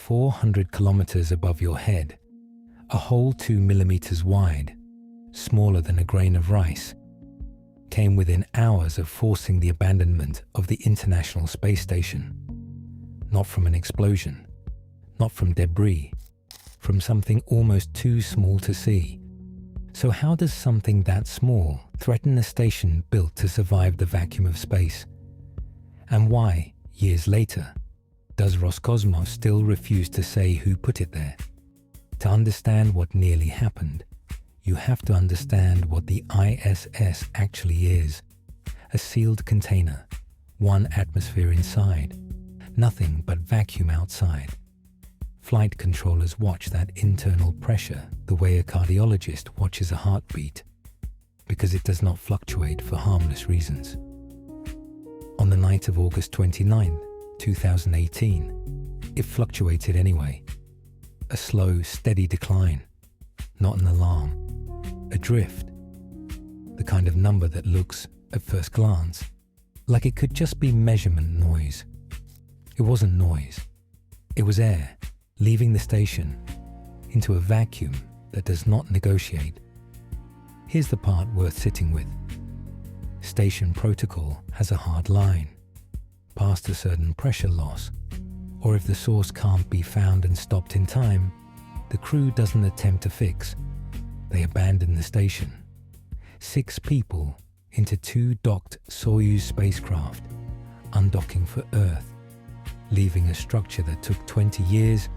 400 kilometers above your head, a hole 2 millimeters wide, smaller than a grain of rice, came within hours of forcing the abandonment of the International Space Station. Not from an explosion, not from debris, from something almost too small to see. So how does something that small threaten a station built to survive the vacuum of space? And why, years later, does Roscosmos still refuse to say who put it there? To understand what nearly happened, you have to understand what the ISS actually is. A sealed container, 1 atmosphere inside, nothing but vacuum outside. Flight controllers watch that internal pressure the way a cardiologist watches a heartbeat, because it does not fluctuate for harmless reasons. On the night of August 29, 2018, it fluctuated anyway. A slow, steady decline, not an alarm, a drift, the kind of number that looks, at first glance, like it could just be measurement noise. It wasn't noise. It was air leaving the station into a vacuum that does not negotiate. Here's the part worth sitting with. Station protocol has a hard line. Past a certain pressure loss, or if the source can't be found and stopped in time, the crew doesn't attempt to fix. They abandon the station. 6 people into 2 docked Soyuz spacecraft, undocking for Earth, leaving a structure that took 20 years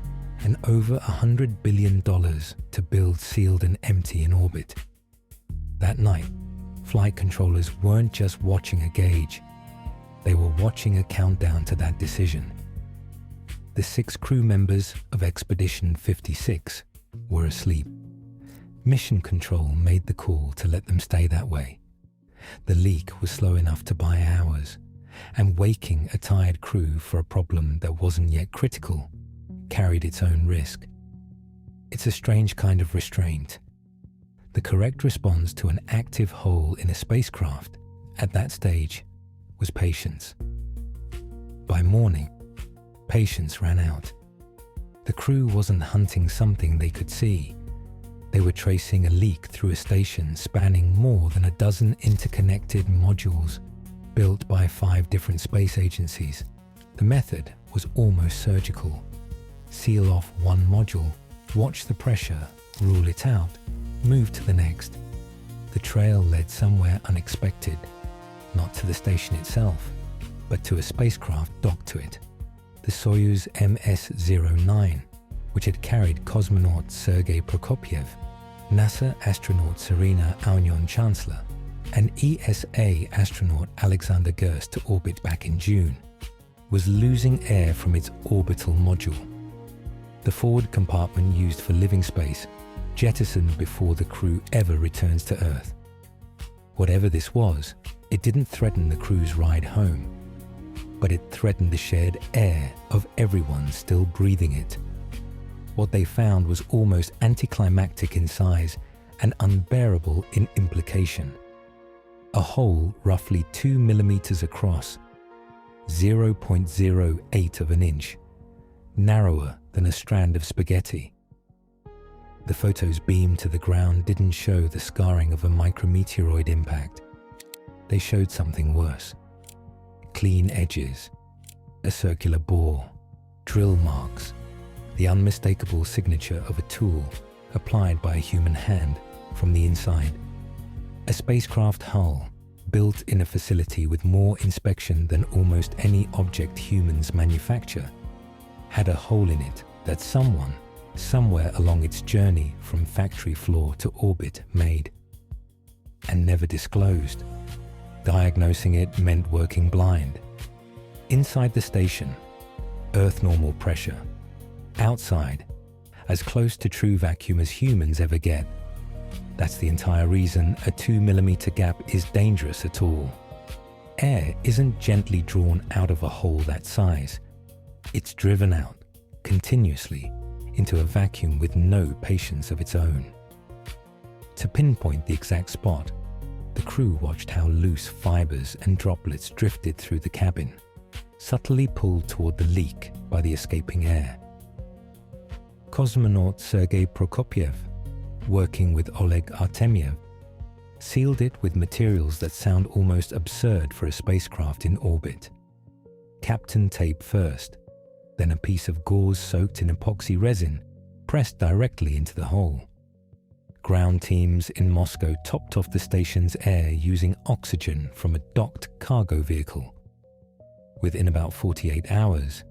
and over $100 billion to build sealed and empty in orbit. That night, flight controllers weren't just watching a gauge, they were watching a countdown to that decision. The 6 crew members of Expedition 56 were asleep. Mission Control made the call to let them stay that way. The leak was slow enough to buy hours, and waking a tired crew for a problem that wasn't yet critical carried its own risk. It's a strange kind of restraint. The correct response to an active hole in a spacecraft at that stage was patience. By morning, patience ran out. The crew wasn't hunting something they could see. They were tracing a leak through a station spanning more than a dozen interconnected modules built by 5 different space agencies. The method was almost surgical. Seal off one module, watch the pressure, rule it out, move to the next. The trail led somewhere unexpected, not to the station itself, but to a spacecraft docked to it. The Soyuz MS-09, which had carried cosmonaut Sergei Prokopyev, NASA astronaut Serena Aunion-Chancellor, and ESA astronaut Alexander Gerst to orbit back in June, was losing air from its orbital module. The forward compartment used for living space, jettisoned before the crew ever returns to Earth. Whatever this was, it didn't threaten the crew's ride home, but it threatened the shared air of everyone still breathing it. What they found was almost anticlimactic in size and unbearable in implication. A hole roughly 2 millimeters across, 0.08 of an inch, narrower than a strand of spaghetti. The photos beamed to the ground didn't show the scarring of a micrometeoroid impact. They showed something worse. Clean edges, a circular bore, drill marks, the unmistakable signature of a tool applied by a human hand from the inside. A spacecraft hull built in a facility with more inspection than almost any object humans manufacture had a hole in it that someone, somewhere along its journey from factory floor to orbit made, and never disclosed. Diagnosing it meant working blind. Inside the station, Earth normal pressure. Outside, as close to true vacuum as humans ever get. That's the entire reason a 2 millimeter gap is dangerous at all. Air isn't gently drawn out of a hole that size. It's driven out, continuously, into a vacuum with no patience of its own. To pinpoint the exact spot, the crew watched how loose fibers and droplets drifted through the cabin, subtly pulled toward the leak by the escaping air. cosmonaut Sergei Prokopyev, working with Oleg Artemyev, sealed it with materials that sound almost absurd for a spacecraft in orbit. Captain tape first, then a piece of gauze soaked in epoxy resin pressed directly into the hole. Ground teams in Moscow topped off the station's air using oxygen from a docked cargo vehicle. Within about 48 hours,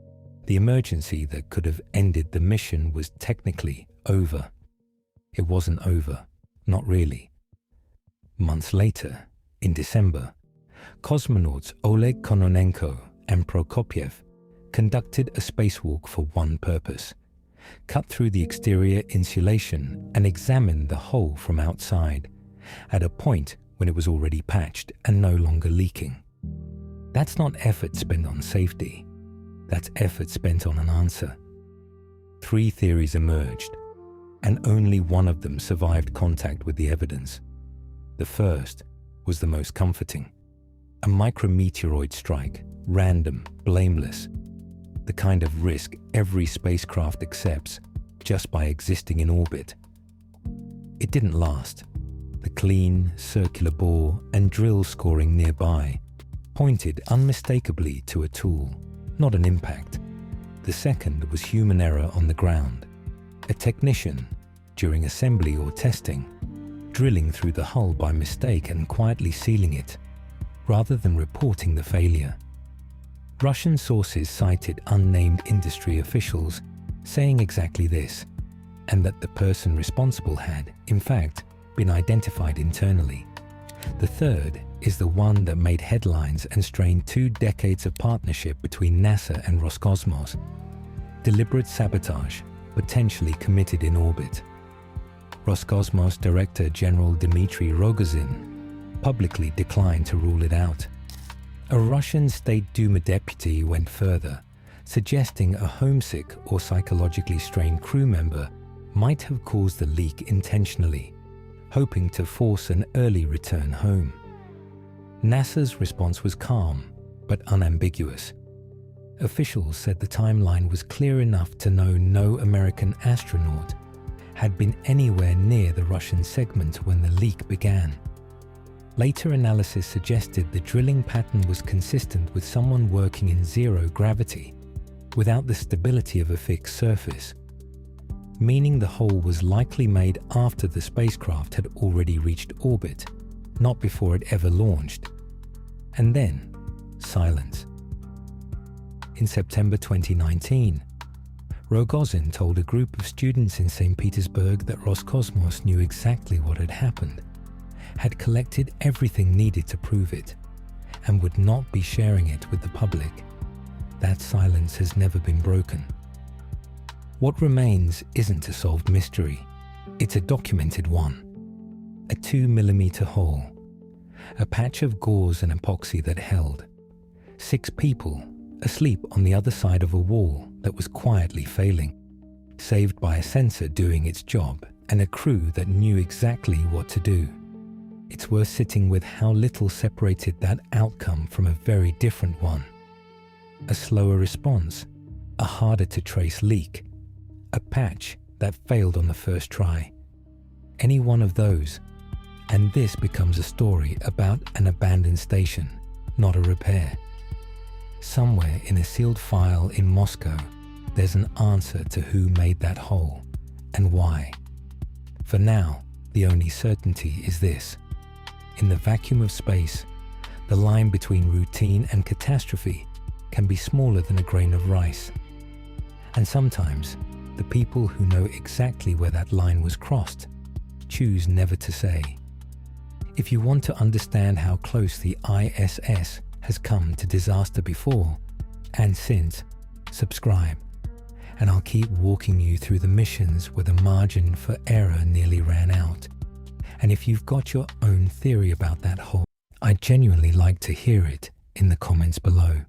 the emergency that could have ended the mission was technically over. It wasn't over, not really. Months later, in December, cosmonauts Oleg Kononenko and Prokopyev conducted a spacewalk for one purpose: cut through the exterior insulation and examine the hole from outside, at a point when it was already patched and no longer leaking. That's not effort spent on safety. That's effort spent on an answer. 3 theories emerged, and only one of them survived contact with the evidence. The first was the most comforting. A micrometeoroid strike, random, blameless, the kind of risk every spacecraft accepts just by existing in orbit. It didn't last. The clean, circular bore and drill scoring nearby pointed unmistakably to a tool, not an impact. The second was human error on the ground. A technician, during assembly or testing, drilling through the hull by mistake and quietly sealing it, rather than reporting the failure. Russian sources cited unnamed industry officials saying exactly this, and that the person responsible had, in fact, been identified internally. The third is the one that made headlines and strained 2 decades of partnership between NASA and Roscosmos. Deliberate sabotage, potentially committed in orbit. Roscosmos Director General Dmitry Rogozin publicly declined to rule it out. A Russian State Duma deputy went further, suggesting a homesick or psychologically strained crew member might have caused the leak intentionally, hoping to force an early return home. NASA's response was calm, but unambiguous. Officials said the timeline was clear enough to know no American astronaut had been anywhere near the Russian segment when the leak began. Later analysis suggested the drilling pattern was consistent with someone working in zero gravity, without the stability of a fixed surface, meaning the hole was likely made after the spacecraft had already reached orbit, not before it ever launched. And then, silence. In September 2019, Rogozin told a group of students in St. Petersburg that Roscosmos knew exactly what had happened, had collected everything needed to prove it, and would not be sharing it with the public. That silence has never been broken. What remains isn't a solved mystery, it's a documented one. A 2mm hole, a patch of gauze and epoxy that held, 6 people asleep on the other side of a wall that was quietly failing, saved by a sensor doing its job and a crew that knew exactly what to do. It's worth sitting with how little separated that outcome from a very different one. A slower response, a harder to trace leak, a patch that failed on the first try. Any one of those, and this becomes a story about an abandoned station, not a repair. Somewhere in a sealed file in Moscow, there's an answer to who made that hole and why. For now, the only certainty is this: in the vacuum of space, the line between routine and catastrophe can be smaller than a grain of rice. And sometimes, the people who know exactly where that line was crossed choose never to say. If you want to understand how close the ISS has come to disaster before and since, subscribe, and I'll keep walking you through the missions where the margin for error nearly ran out. And if you've got your own theory about that hole, I'd genuinely like to hear it in the comments below.